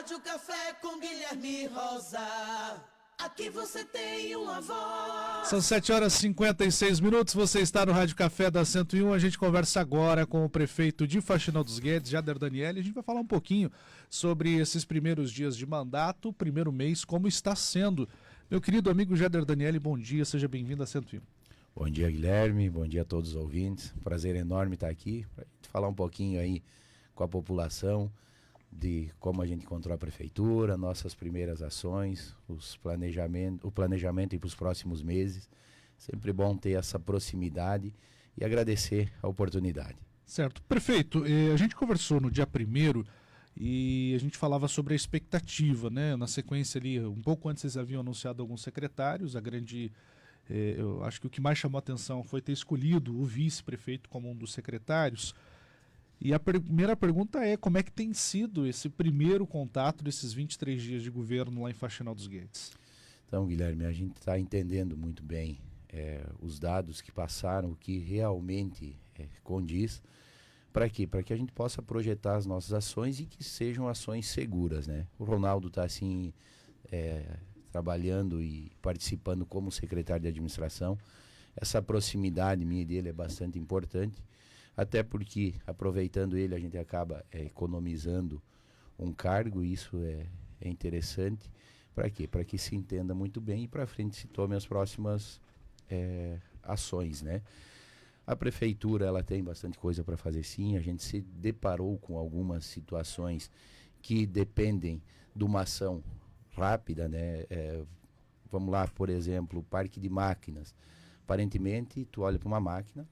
Rádio Café com Guilherme Rosa. Aqui você tem uma voz. São 7h56, você está no Rádio Café da 101, a gente conversa agora com o prefeito de Faxinal dos Guedes, Jader Danielli, a gente vai falar um pouquinho sobre esses primeiros dias de mandato, primeiro mês, como está sendo. Meu querido amigo Jader Danielli, bom dia, seja bem-vindo à 101. Bom dia, Guilherme, bom dia a todos os ouvintes, prazer enorme estar aqui, para a gente falar um pouquinho aí com a população, de como a gente encontrou a prefeitura, nossas primeiras ações, o planejamento para os próximos meses. Sempre bom ter essa proximidade e agradecer a oportunidade. Certo. Prefeito, a gente conversou no dia 1º e a gente falava sobre a expectativa, né? Na sequência ali, um pouco antes vocês haviam anunciado alguns secretários, eu acho que o que mais chamou a atenção foi ter escolhido o vice-prefeito como um dos secretários. E a primeira pergunta é como é que tem sido esse primeiro contato desses 23 dias de governo lá em Faxinal dos Guedes? Então, Guilherme, a gente está entendendo muito bem os dados que passaram, o que realmente condiz. Para quê? Para que a gente possa projetar as nossas ações e que sejam ações seguras, né? O Ronaldo está assim trabalhando e participando como secretário de administração. Essa proximidade minha e dele é bastante importante. Até porque, aproveitando ele, a gente acaba economizando um cargo, e isso é interessante. Para quê? Para que se entenda muito bem e para frente se tome as próximas ações, né? A prefeitura, ela tem bastante coisa para fazer, sim. A gente se deparou com algumas situações que dependem de uma ação rápida, né? Vamos lá, por exemplo, o parque de máquinas. Aparentemente, tu olha para uma máquina,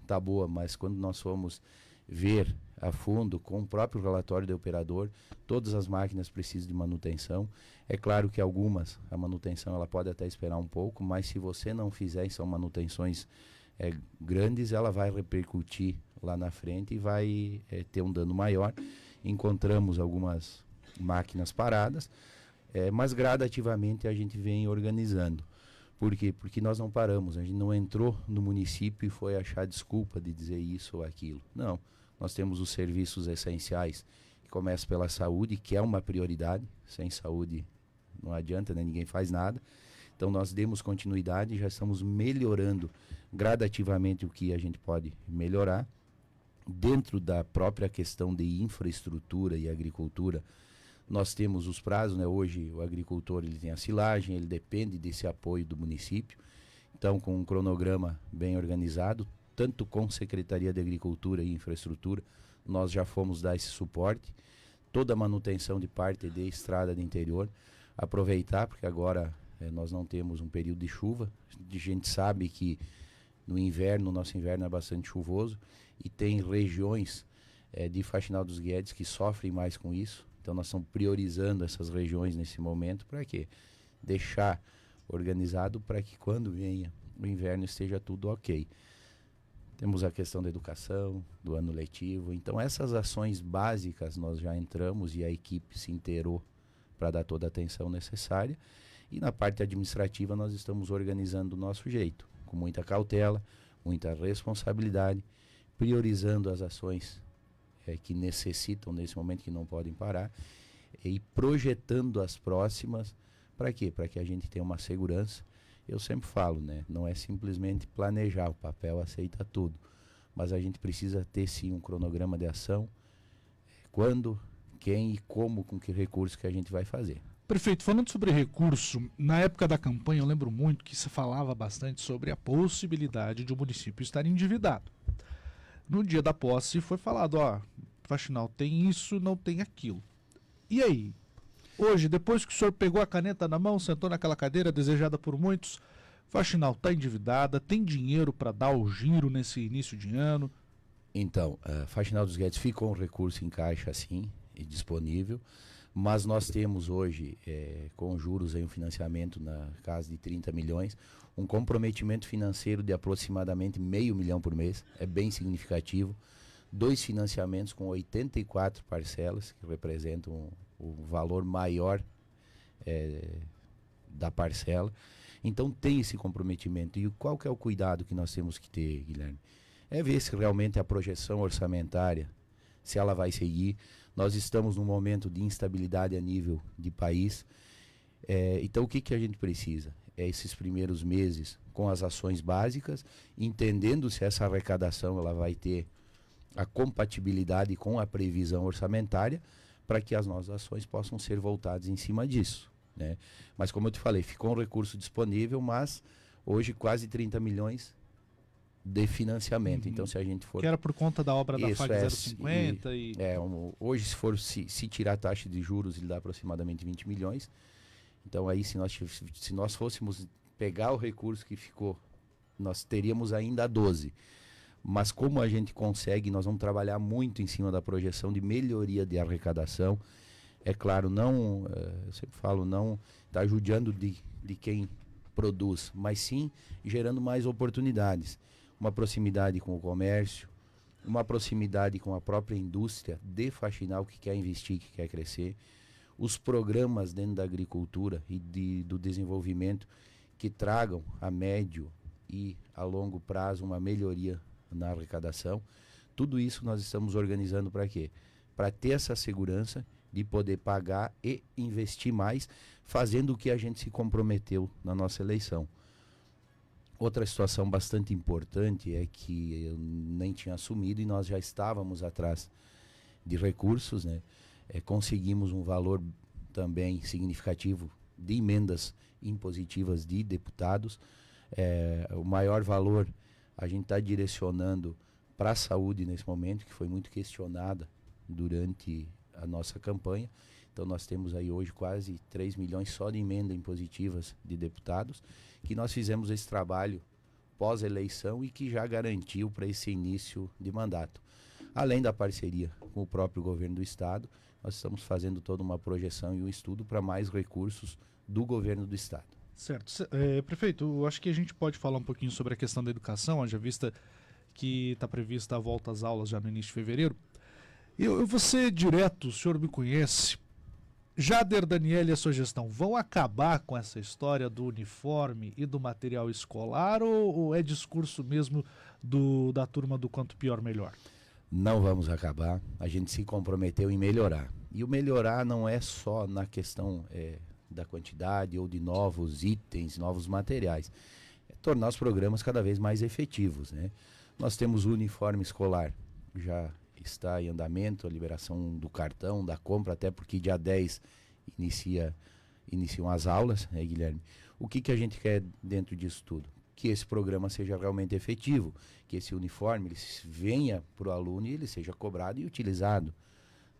tá boa, mas quando nós fomos ver a fundo com o próprio relatório do operador, todas as máquinas precisam de manutenção. É claro que algumas, a manutenção ela pode até esperar um pouco, mas se você não fizer, são manutenções grandes, ela vai repercutir lá na frente e vai ter um dano maior. Encontramos algumas máquinas paradas, mas gradativamente a gente vem organizando. Por quê? Porque nós não paramos, a gente não entrou no município e foi achar desculpa de dizer isso ou aquilo. Não, nós temos os serviços essenciais, que começam pela saúde, que é uma prioridade. Sem saúde não adianta, né? Ninguém faz nada. Então nós demos continuidade e já estamos melhorando gradativamente o que a gente pode melhorar. Dentro da própria questão de infraestrutura e agricultura, nós temos os prazos, né? Hoje o agricultor ele tem a silagem, ele depende desse apoio do município. Então, com um cronograma bem organizado, tanto com Secretaria de Agricultura e Infraestrutura, nós já fomos dar esse suporte. Toda a manutenção de parte de estrada de interior, aproveitar, porque agora nós não temos um período de chuva. A gente sabe que no inverno, nosso inverno é bastante chuvoso, e tem regiões de Faxinal dos Guedes que sofrem mais com isso. Então nós estamos priorizando essas regiões nesse momento para quê? Deixar organizado para que quando venha o inverno esteja tudo ok. Temos a questão da educação, do ano letivo. Então essas ações básicas nós já entramos e a equipe se inteirou para dar toda a atenção necessária. E na parte administrativa nós estamos organizando do nosso jeito, com muita cautela, muita responsabilidade, priorizando as ações que necessitam nesse momento, que não podem parar, e projetando as próximas. Para quê? Para que a gente tenha uma segurança. Eu sempre falo, né? Não é simplesmente planejar, o papel aceita tudo, mas a gente precisa ter sim um cronograma de ação, quando, quem e como, com que recurso que a gente vai fazer. Prefeito, falando sobre recurso, na época da campanha eu lembro muito que se falava bastante sobre a possibilidade de o município estar endividado. No dia da posse foi falado, Faxinal tem isso, não tem aquilo. E aí? Hoje, depois que o senhor pegou a caneta na mão, sentou naquela cadeira desejada por muitos, Faxinal está endividada, tem dinheiro para dar o giro nesse início de ano? Então, Faxinal dos Guedes ficou um recurso em caixa, sim, e disponível, mas nós temos hoje, com juros, um financiamento na casa de 30 milhões, um comprometimento financeiro de aproximadamente R$500 mil por mês, é bem significativo. 2 financiamentos com 84 parcelas, que representam o valor maior da parcela. Então tem esse comprometimento. E qual que é o cuidado que nós temos que ter, Guilherme? É ver se realmente a projeção orçamentária, se ela vai seguir. Nós estamos num momento de instabilidade a nível de país. Então, o que a gente precisa? É esses primeiros meses com as ações básicas, entendendo se essa arrecadação ela vai ter a compatibilidade com a previsão orçamentária, para que as nossas ações possam ser voltadas em cima disso, né? Mas como eu te falei, ficou um recurso disponível, mas hoje quase 30 milhões de financiamento. Então, se a gente for... Que era por conta da obra da Isso, FAC 050 hoje, se tirar a taxa de juros, ele dá aproximadamente 20 milhões. Então, aí, se nós fôssemos pegar o recurso que ficou, nós teríamos ainda 12. Mas como a gente consegue, nós vamos trabalhar muito em cima da projeção de melhoria de arrecadação. É claro, não, eu sempre falo, não está judiando de quem produz, mas sim gerando mais oportunidades. Uma proximidade com o comércio, uma proximidade com a própria indústria de faxinal que quer investir, que quer crescer. Os programas dentro da agricultura e do desenvolvimento que tragam a médio e a longo prazo uma melhoria na arrecadação. Tudo isso nós estamos organizando para quê? Para ter essa segurança de poder pagar e investir mais, fazendo o que a gente se comprometeu na nossa eleição. Outra situação bastante importante é que eu nem tinha assumido e nós já estávamos atrás de recursos, né? Conseguimos um valor também significativo de emendas impositivas de deputados. O maior valor a gente está direcionando para a saúde nesse momento, que foi muito questionada durante a nossa campanha. Então nós temos aí hoje quase 3 milhões só de emendas impositivas de deputados, que nós fizemos esse trabalho pós-eleição e que já garantiu para esse início de mandato. Além da parceria com o próprio governo do estado, nós estamos fazendo toda uma projeção e um estudo para mais recursos do governo do estado. Certo. Prefeito, eu acho que a gente pode falar um pouquinho sobre a questão da educação, haja vista que está prevista a volta às aulas já no início de fevereiro. Eu vou ser direto, o senhor me conhece. Jader, Daniel e a sua gestão vão acabar com essa história do uniforme e do material escolar ou é discurso mesmo da turma do quanto pior melhor? Não vamos acabar, a gente se comprometeu em melhorar. E o melhorar não é só na questão da quantidade ou de novos itens, novos materiais. É tornar os programas cada vez mais efetivos, né? Nós temos o uniforme escolar, já está em andamento, a liberação do cartão, da compra, até porque dia 10 iniciam as aulas, né, Guilherme? O que a gente quer dentro disso tudo? Que esse programa seja realmente efetivo, que esse uniforme ele venha para o aluno e ele seja cobrado e utilizado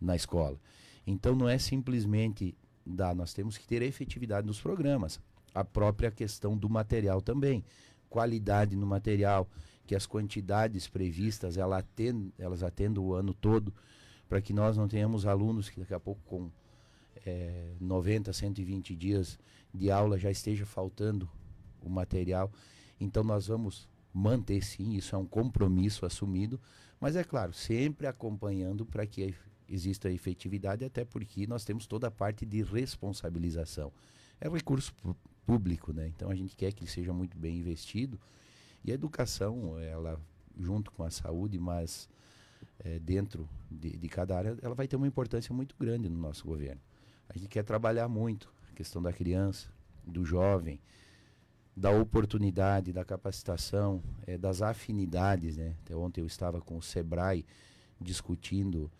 na escola. Então não é simplesmente nós temos que ter a efetividade dos programas, a própria questão do material também, qualidade no material, que as quantidades previstas elas atendam o ano todo, para que nós não tenhamos alunos que daqui a pouco com 90, 120 dias de aula já esteja faltando o material. Então nós vamos manter sim, isso é um compromisso assumido, mas é claro, sempre acompanhando para que exista efetividade, até porque nós temos toda a parte de responsabilização. É recurso público, né? Então a gente quer que ele seja muito bem investido. E a educação, ela junto com a saúde, mas dentro de cada área, ela vai ter uma importância muito grande no nosso governo. A gente quer trabalhar muito a questão da criança, do jovem, da oportunidade, da capacitação, das afinidades, né? Até ontem eu estava com o Sebrae discutindo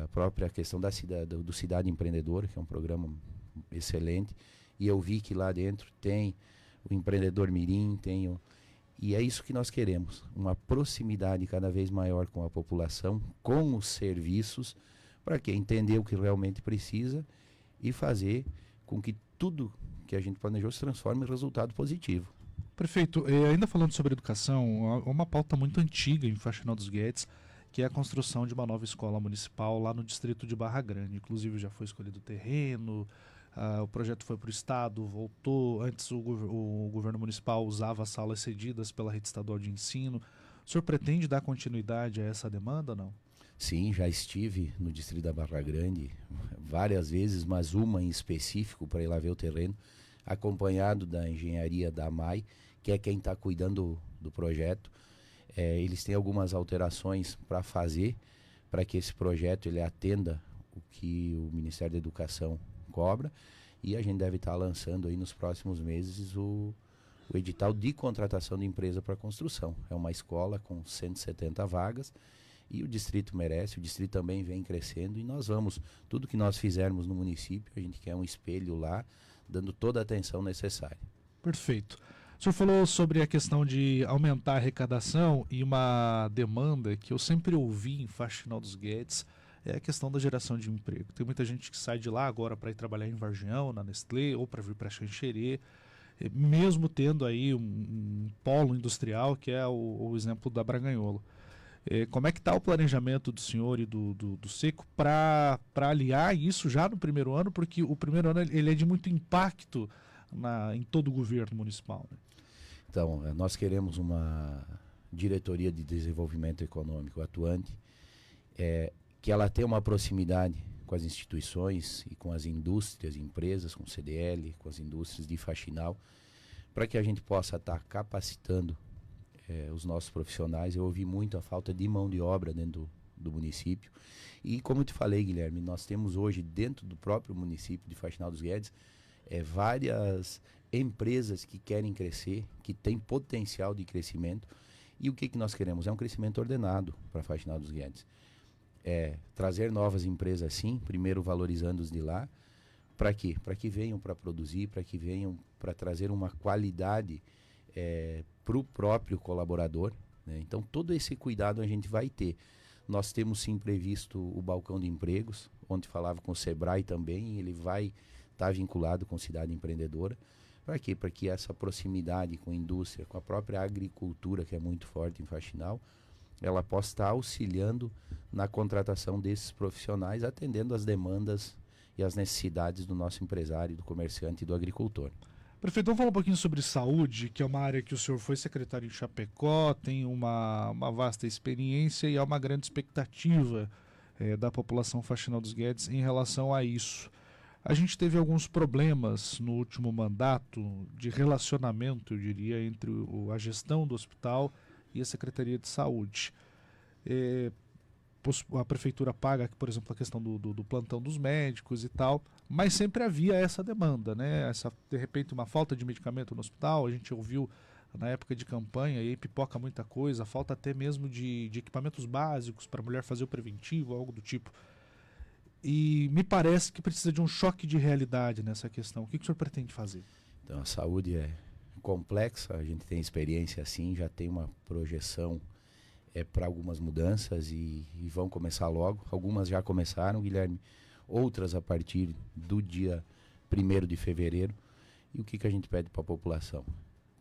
a própria questão do Cidade Empreendedora, que é um programa excelente, e eu vi que lá dentro tem o Empreendedor Mirim, e é isso que nós queremos, uma proximidade cada vez maior com a população, com os serviços, para que entender o que realmente precisa e fazer com que tudo que a gente planejou se transforme em resultado positivo. Prefeito, ainda falando sobre educação, há uma pauta muito antiga em Faxinal dos Guedes, que é a construção de uma nova escola municipal lá no distrito de Barra Grande. Inclusive já foi escolhido o terreno, o projeto foi para o estado, voltou. Antes o governo municipal usava salas cedidas pela rede estadual de ensino. O senhor pretende dar continuidade a essa demanda ou não? Sim, já estive no distrito da Barra Grande várias vezes, mas uma em específico para ir lá ver o terreno, acompanhado da engenharia da AMAI, que é quem está cuidando do projeto. Eles têm algumas alterações para fazer, para que esse projeto ele atenda o que o Ministério da Educação cobra, e a gente deve estar lançando aí nos próximos meses o edital de contratação de empresa para construção. É uma escola com 170 vagas e o distrito merece, o distrito também vem crescendo e nós vamos, tudo que nós fizermos no município, a gente quer um espelho lá, dando toda a atenção necessária. Perfeito. O senhor falou sobre a questão de aumentar a arrecadação e uma demanda que eu sempre ouvi em Faxinal dos Guedes é a questão da geração de emprego. Tem muita gente que sai de lá agora para ir trabalhar em Vargião, na Nestlé, ou para vir para Xanxerê, mesmo tendo aí um polo industrial, que é o exemplo da Braganholo. Como é que está o planejamento do senhor e do Seco para aliar isso já no primeiro ano, porque o primeiro ano ele é de muito impacto em todo o governo municipal, né? Então, nós queremos uma diretoria de desenvolvimento econômico atuante, que ela tenha uma proximidade com as instituições e com as indústrias, empresas, com o CDL, com as indústrias de faxinal, para que a gente possa estar capacitando os nossos profissionais. Eu ouvi muito a falta de mão de obra dentro do município. E como eu te falei, Guilherme, nós temos hoje dentro do próprio município de Faxinal dos Guedes várias empresas que querem crescer, que têm potencial de crescimento. E o que nós queremos? É um crescimento ordenado para Faxinal dos Guedes. Trazer novas empresas sim, primeiro valorizando os de lá. Para quê? Para que venham para produzir, para que venham para trazer uma qualidade para o próprio colaborador, né? Então todo esse cuidado a gente vai ter. Nós temos sim previsto o balcão de empregos, onde falava com o Sebrae também, ele vai estar vinculado com Cidade Empreendedora. Para quê? Para que essa proximidade com a indústria, com a própria agricultura, que é muito forte em Faxinal, ela possa estar auxiliando na contratação desses profissionais, atendendo às demandas e às necessidades do nosso empresário, do comerciante e do agricultor. Prefeito, vamos falar um pouquinho sobre saúde, que é uma área que o senhor foi secretário em Chapecó, tem uma vasta experiência e há uma grande expectativa da população Faxinal dos Guedes em relação a isso. A gente teve alguns problemas no último mandato de relacionamento, eu diria, entre a gestão do hospital e a Secretaria de Saúde. A prefeitura paga, por exemplo, a questão do plantão dos médicos e tal, mas sempre havia essa demanda, né? De repente, uma falta de medicamento no hospital, a gente ouviu na época de campanha, e aí pipoca muita coisa, falta até mesmo de equipamentos básicos para a mulher fazer o preventivo, algo do tipo. E me parece que precisa de um choque de realidade nessa questão. O que o senhor pretende fazer? Então, a saúde é complexa, a gente tem experiência assim, já tem uma projeção para algumas mudanças e vão começar logo. Algumas já começaram, Guilherme, outras a partir do dia 1º de fevereiro. E o que a gente pede para a população?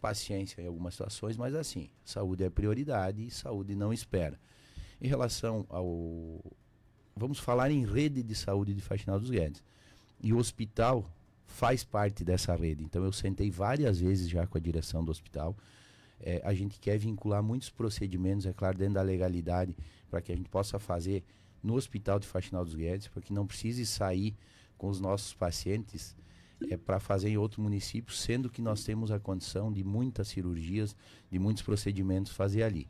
Paciência em algumas situações, mas assim, saúde é prioridade e saúde não espera. Em relação vamos falar em rede de saúde de Faxinal dos Guedes. E o hospital faz parte dessa rede. Então eu sentei várias vezes já com a direção do hospital. A gente quer vincular muitos procedimentos, é claro, dentro da legalidade, para que a gente possa fazer no hospital de Faxinal dos Guedes, para que não precise sair com os nossos pacientes para fazer em outro município, sendo que nós temos a condição de muitas cirurgias, de muitos procedimentos fazer ali.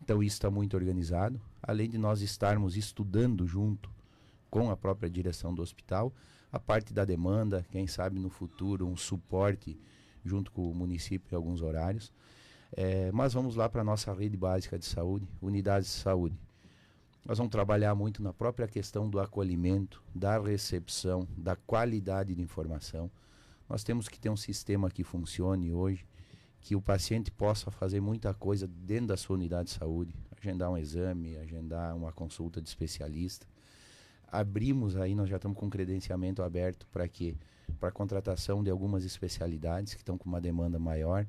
Então isso está muito organizado, além de nós estarmos estudando junto com a própria direção do hospital, a parte da demanda, quem sabe no futuro um suporte junto com o município em alguns horários. Mas vamos lá para a nossa rede básica de saúde, unidades de saúde. Nós vamos trabalhar muito na própria questão do acolhimento, da recepção, da qualidade de informação. Nós temos que ter um sistema que funcione hoje, que o paciente possa fazer muita coisa dentro da sua unidade de saúde, agendar um exame, agendar uma consulta de especialista. Abrimos aí, nós já estamos com credenciamento aberto para quê? Para a contratação de algumas especialidades que estão com uma demanda maior,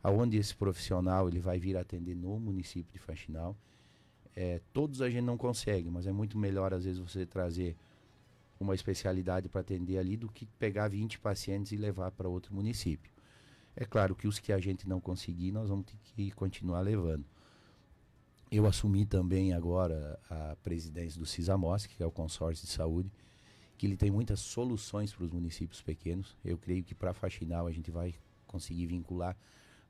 aonde esse profissional ele vai vir atender no município de Faxinal. Todos a gente não consegue, mas é muito melhor às vezes você trazer uma especialidade para atender ali do que pegar 20 pacientes e levar para outro município. É claro que os que a gente não conseguir, nós vamos ter que continuar levando. Eu assumi também agora a presidência do CISAMOSC, que é o consórcio de saúde, que ele tem muitas soluções para os municípios pequenos. Eu creio que para Faxinal a gente vai conseguir vincular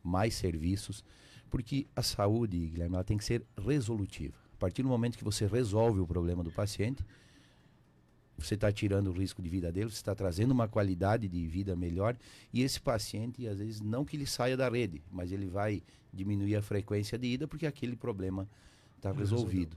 mais serviços, porque a saúde, Guilherme, ela tem que ser resolutiva. A partir do momento que você resolve o problema do paciente, você está tirando o risco de vida dele, você está trazendo uma qualidade de vida melhor, e esse paciente, às vezes, não que ele saia da rede, mas ele vai diminuir a frequência de ida porque aquele problema está resolvido.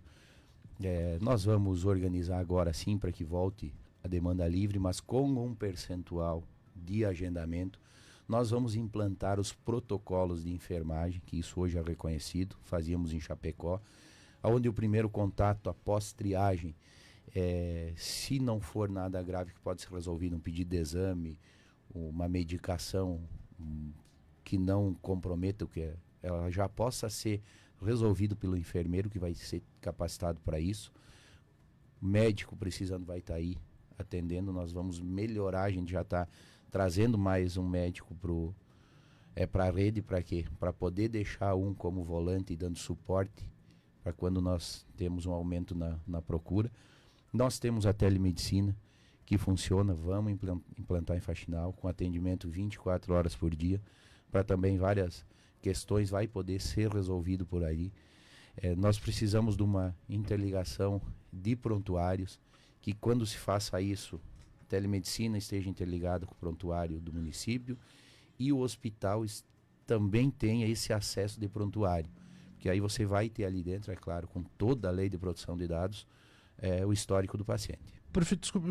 Nós vamos organizar agora sim para que volte a demanda livre, mas com um percentual de agendamento. Nós vamos implantar os protocolos de enfermagem, que isso hoje é reconhecido, fazíamos em Chapecó, onde o primeiro contato após triagem, se não for nada grave que pode ser resolvido, um pedido de exame, uma medicação que não comprometa o que ela já possa ser resolvido pelo enfermeiro que vai ser capacitado para isso. O médico precisando vai estar aí atendendo, nós vamos melhorar, a gente já está trazendo mais um médico para a rede, para quê? Para poder deixar um como volante e dando suporte para quando nós temos um aumento na procura. Nós temos a telemedicina que funciona, vamos implantar em Faxinal, com atendimento 24 horas por dia, para também várias questões vai poder ser resolvido por aí. Nós precisamos de uma interligação de prontuários, que quando se faça isso, a telemedicina esteja interligada com o prontuário do município e o hospital também tenha esse acesso de prontuário, porque aí você vai ter ali dentro, é claro, com toda a lei de proteção de dados, o histórico do paciente. Prefeito, desculpe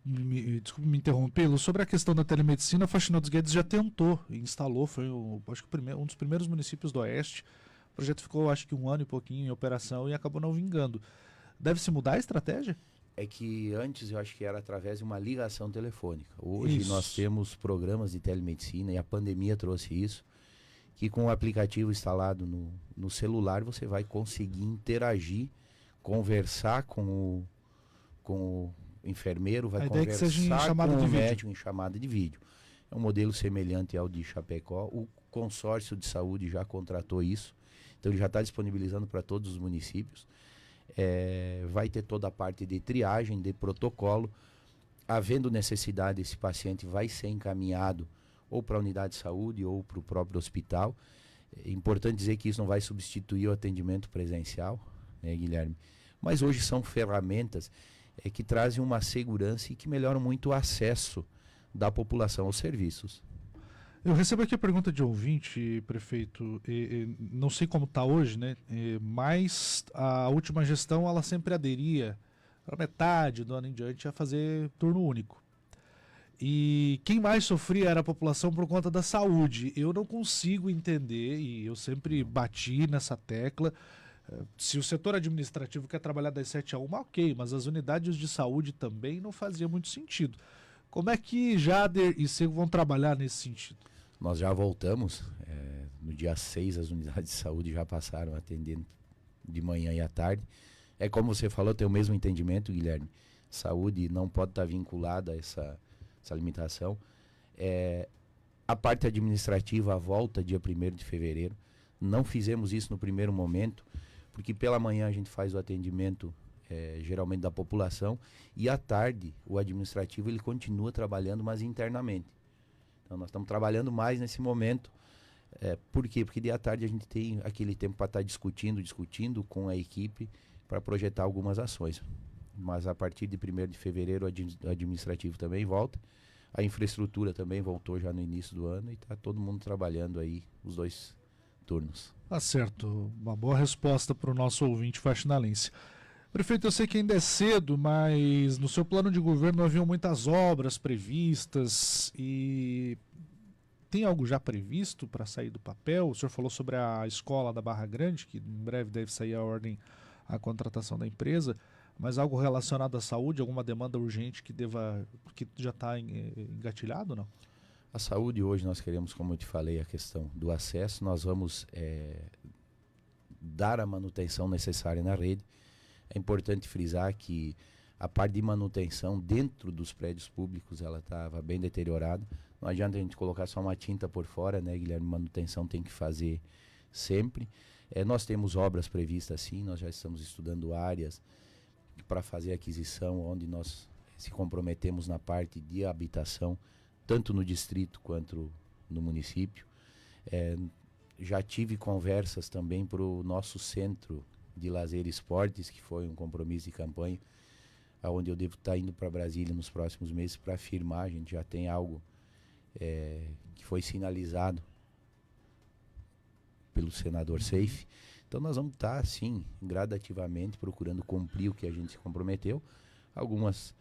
me interrompê-lo. Sobre a questão da telemedicina, a Faxinal dos Guedes já tentou e instalou, foi acho que um dos primeiros municípios do Oeste. O projeto ficou, acho que 1 ano e pouquinho em operação e acabou não vingando. Deve-se mudar a estratégia? É que antes eu acho que era através de uma ligação telefônica. Hoje Isso. nós temos programas de telemedicina e a pandemia trouxe isso, que com o aplicativo instalado no celular você vai conseguir interagir, conversar com o enfermeiro, vai conversar com o médico em chamada de vídeo. É um modelo semelhante ao de Chapecó. O consórcio de saúde já contratou isso, então ele já está disponibilizando para todos os municípios. Vai ter toda a parte de triagem, de protocolo. Havendo necessidade, esse paciente vai ser encaminhado ou para a unidade de saúde ou para o próprio hospital. É importante dizer que isso não vai substituir o atendimento presencial, né, Guilherme? Mas hoje são ferramentas que trazem uma segurança e que melhoram muito o acesso da população aos serviços. Eu recebo aqui a pergunta de ouvinte, prefeito, não sei como está hoje, né? Mas a última gestão ela sempre aderia, para metade do ano em diante, a fazer turno único. E quem mais sofria era a população por conta da saúde. Eu não consigo entender, e eu sempre bati nessa tecla, se o setor administrativo quer trabalhar das 7 a 1, ok, mas as unidades de saúde também não fazia muito sentido. Como é que Jader e Seco vão trabalhar nesse sentido? Nós já voltamos, no dia 6 as unidades de saúde já passaram atendendo de manhã e à tarde. É como você falou, tem o mesmo entendimento, Guilherme. Saúde não pode estar vinculada a essa limitação. A parte administrativa, a volta dia 1º de fevereiro. Não fizemos isso no primeiro momento, porque pela manhã a gente faz o atendimento geralmente da população, e à tarde o administrativo ele continua trabalhando, mas internamente. Então nós estamos trabalhando mais nesse momento. Por quê? Porque à tarde a gente tem aquele tempo para estar discutindo com a equipe para projetar algumas ações. Mas a partir de 1º de fevereiro o administrativo também volta. A infraestrutura também voltou já no início do ano e está todo mundo trabalhando aí os 2 turnos. Tá certo, uma boa resposta para o nosso ouvinte faxinalense. Prefeito, eu sei que ainda é cedo, mas no seu plano de governo haviam muitas obras previstas e tem algo já previsto para sair do papel? O senhor falou sobre a escola da Barra Grande, que em breve deve sair a ordem à contratação da empresa, mas algo relacionado à saúde, alguma demanda urgente que já está engatilhado ou não? A saúde hoje nós queremos, como eu te falei, a questão do acesso, nós vamos dar a manutenção necessária na rede. É importante frisar que a parte de manutenção dentro dos prédios públicos ela estava bem deteriorada. Não adianta a gente colocar só uma tinta por fora, né, Guilherme? Manutenção tem que fazer sempre. Nós temos obras previstas sim, nós já estamos estudando áreas para fazer aquisição, onde nós se comprometemos na parte de habitação, tanto no distrito quanto no município. Já tive conversas também para o nosso centro de lazer e esportes, que foi um compromisso de campanha, onde eu devo estar indo para Brasília nos próximos meses para firmar. A gente já tem algo que foi sinalizado pelo senador Seif. Então nós vamos estar, sim, gradativamente procurando cumprir o que a gente se comprometeu. Algumas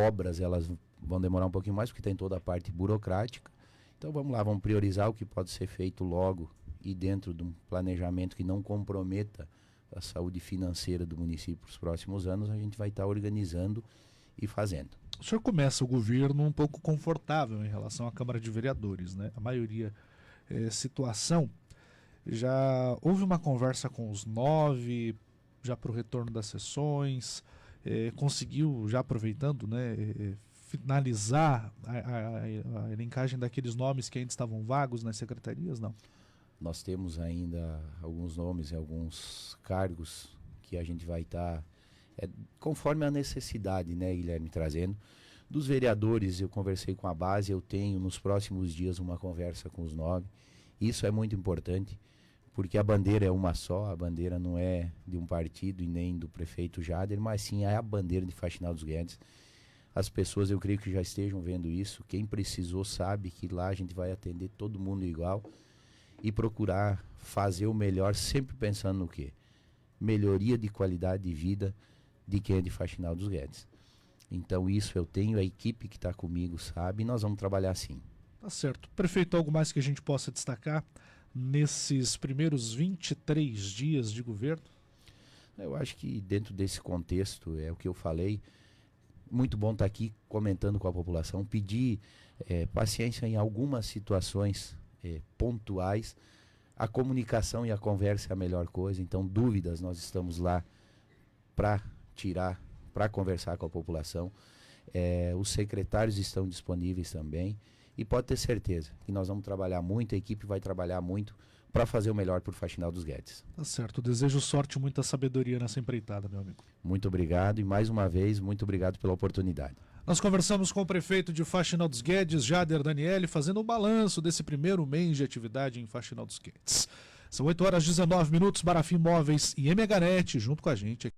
obras, elas vão demorar um pouquinho mais, porque tem toda a parte burocrática. Então vamos lá, vamos priorizar o que pode ser feito logo e dentro de um planejamento que não comprometa a saúde financeira do município para os próximos anos. A gente vai estar organizando e fazendo. O senhor começa o governo um pouco confortável em relação à Câmara de Vereadores, né? A maioria situação. Já houve uma conversa com os 9, já para o retorno das sessões, conseguiu, já aproveitando, né, finalizar a elencagem daqueles nomes que ainda estavam vagos nas secretarias, não? Nós temos ainda alguns nomes e alguns cargos que a gente vai estar, conforme a necessidade, né, Guilherme, trazendo. Dos vereadores, eu conversei com a base, eu tenho nos próximos dias uma conversa com os 9. Isso é muito importante, porque a bandeira é uma só, a bandeira não é de um partido e nem do prefeito Jader, mas sim é a bandeira de Faxinal dos Guedes. As pessoas, eu creio que já estejam vendo isso. Quem precisou sabe que lá a gente vai atender todo mundo igual e procurar fazer o melhor, sempre pensando no quê? Melhoria de qualidade de vida de quem é de Faxinal dos Guedes. Então isso eu tenho, a equipe que está comigo sabe, e nós vamos trabalhar assim. Tá certo. Prefeito, algo mais que a gente possa destacar nesses primeiros 23 dias de governo? Eu acho que dentro desse contexto, é o que eu falei, muito bom estar aqui comentando com a população, pedir paciência em algumas situações pontuais. A comunicação e a conversa é a melhor coisa, então dúvidas nós estamos lá para tirar, para conversar com a população. Os secretários estão disponíveis também. E pode ter certeza que nós vamos trabalhar muito, a equipe vai trabalhar muito para fazer o melhor por Faxinal dos Guedes. Tá certo, desejo sorte e muita sabedoria nessa empreitada, meu amigo. Muito obrigado e mais uma vez, muito obrigado pela oportunidade. Nós conversamos com o prefeito de Faxinal dos Guedes, Jader Daniele, fazendo um balanço desse primeiro mês de atividade em Faxinal dos Guedes. São 8h19, Barafim Móveis e MHNet junto com a gente aqui.